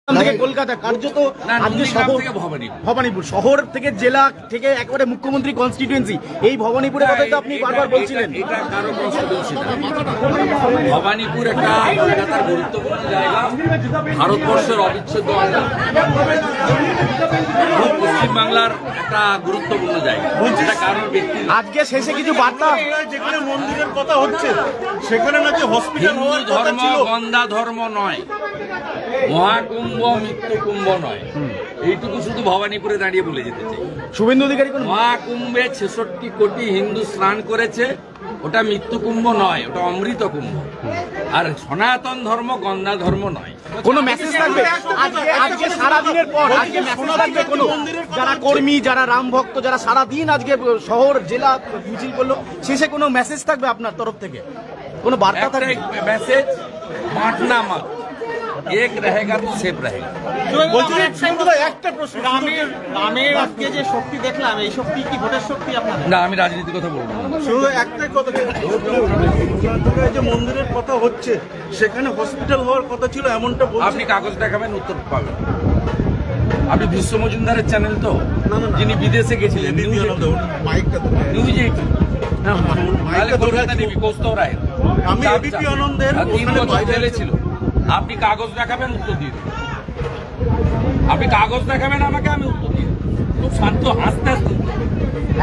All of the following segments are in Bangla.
কলকাতা কার্যত আজকে ভবানীপুর শহর থেকে জেলা থেকে একেবারে মুখ্যমন্ত্রী কনস্টিটিউয়েন্সি এই ভবানীপুরের কথাই তো আপনি বারবার বলছিলেন। ভবানীপুর একটা কলকাতার গুরুত্বপূর্ণ জায়গা, ভারতবর্ষের অবিচ্ছেদ্য অঙ্গ, পশ্চিমবাংলার একটা গুরুত্বপূর্ণ জায়গা। যেটা কারণ ব্যক্তি আজকে শেষে কিছু বার্তা, যেখানে মন্দিরের কথা হচ্ছে সেখানে নাকি হসপিটাল হিন্দু ধর্ম গন্ধা ধর্ম নয়, মহাকুম্ভ মৃত্যু কুম্ভ নয়, এইটুকু শুধু ভবানীপুরে দাঁড়িয়ে বলে যেতে চাই। শুভেন্দু অধিকারী মহাকুম্ভে 66 কোটি হিন্দু স্নান করেছে, ওটা মৃত্যু কুম্ভ নয়, ওটা অমৃত কুম্ভ। আর সনাতন ধর্ম গন্ধা ধর্ম নয়। কোনো মেসেজ থাকবে আজকে সারাদিনের পর, আজকে মেসেজ থাকবে কোনো যারা কর্মী, যারা রাম ভক্ত, যারা সারাদিন আজকে শহর জেলা মিছিল করলো, শেষে কোনো মেসেজ থাকবে আপনার তরফ থেকে, কোনো বার্তা থাকবে? মেসেজ বাঁটনা মত, এক रहेगा तो सेफ रहेगा। একটা প্রশ্ন, রামের আজকে যে শক্তি দেখলাম, এই শক্তি কি ভোটের শক্তি আপনার? না, আমি রাজনীতির কথা বলবো না। শুধু একটাই কথা, যে মন্দিরের কথা হচ্ছে সেখানে হসপিটাল হওয়ার কথা ছিল এমনটা আপনি কাগজ দেখাবেন, উত্তর পাবেন। আপনি বিশ্ব মজুমদারের চ্যানেল তো, যিনি বিদেশে গেছিলেন, নিউজ 18 কলকাতা নেবি কৌস্তব রায়, আমি এবিপি আনন্দের 3 বছর জেলে ছিল। আপনি কাগজ দেখাবেন, উত্তর দিয়ে দেবেন। আপনি কাগজ দেখাবেন আমাকে, আমি উত্তর দিয়ে দেবো। খুব শান্ত, হাসতে হাসতে।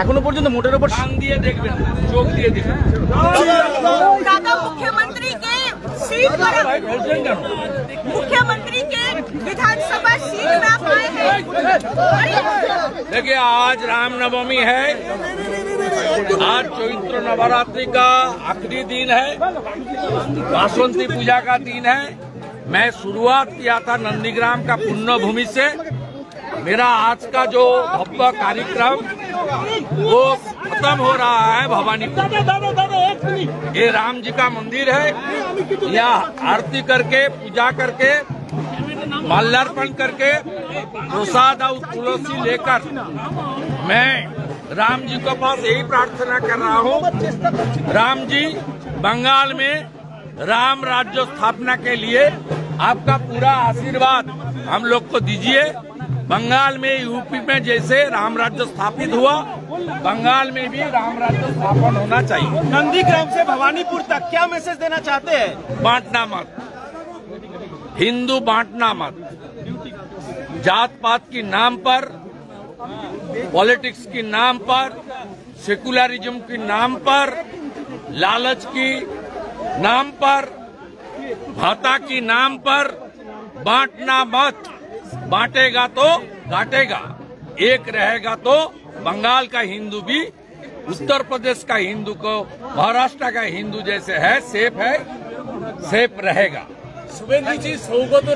এখনো পর্যন্ত মোটের উপর কান দিয়ে দেখবেন, চোখ দিয়ে দেখবেন। मुख्यमंत्री के सीट पर, मुख्यमंत्री के विधानसभा सीट में आप आए हैं। देखिए, आज रामनवमी है, आज चैत्र नवरात्रि का आखिरी दिन है, बासंती पूजा का दिन है। मैं शुरुआत किया था नंदीग्राम का पुण्य भूमि से। मेरा आज का जो भव्य कार्यक्रम वो खत्म हो रहा है भवानीपुर। ये राम जी का मंदिर है, यहाँ आरती करके, पूजा करके, माल्यार्पण करके, प्रसाद और तुलसी लेकर मैं राम जी के पास यही प्रार्थना कर रहा हूँ, राम जी बंगाल में राम राज्य स्थापना के लिए आपका पूरा आशीर्वाद हम लोग को दीजिए। बंगाल में, यूपी में जैसे राम राज्य स्थापित हुआ, बंगाल में भी राम राज्य स्थापन होना चाहिए। नंदीग्राम से भवानीपुर तक क्या मैसेज देना चाहते हैं? बांटना मत, हिंदू बांटना मत, जात पात की नाम पर, पॉलिटिक्स की नाम पर, सेकुलरिज्म की नाम पर, लालच की नाम पर, भाता की नाम पर बांटना मत। बांटेगा तो काटेगा, एक रहेगा तो बंगाल का हिंदू भी उत्तर प्रदेश का हिंदू को महाराष्ट्र का हिंदू जैसे है, सेफ रहेगा। शुभेंदु जी, सौगत